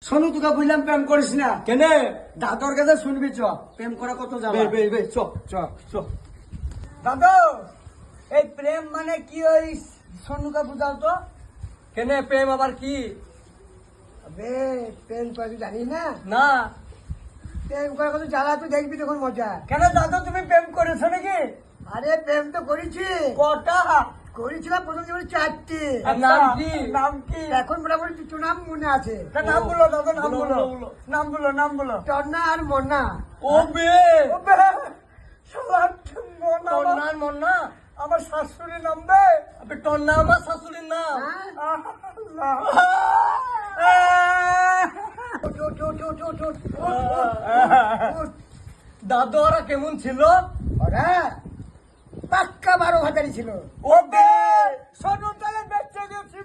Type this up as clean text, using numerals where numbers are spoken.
শোনু তোকে বুঝলাম প্রেম করিস না কেন? দাদর কাছে শুনবি চ প্রেম করা কত যাবে চ চ চ দাদু এই প্রেম মানে কি ওই সোনুকে বুঝাও তো কেন প্রেম আবার কি? আবে প্রেম তুই জানিস না না প্রেম করা কত জ্বালা তুই দেখবি তখন মজা কেন দাদু তুমি প্রেম করেছো নাকি আরে প্রেম তো করেছি কটা করেছিলাম প্রথম জীবনে 4টি নাম কি? নাম কি এখন মোটামুটি দুটো নাম মনে আছে নাম বলো দাদু নাম বলো নাম বলো নাম বলো টন্না আর মন্না ও বে টন্নার মন্না আমার শাশুড়ির নাম দে আবে টন্না আমার শাশুড়ির নাম। দাদু ওরা কেমন ছিল? ওরা পাক্কা 12 হাজারই ছিল ও বে সোনু তালে বেঁচে গেছি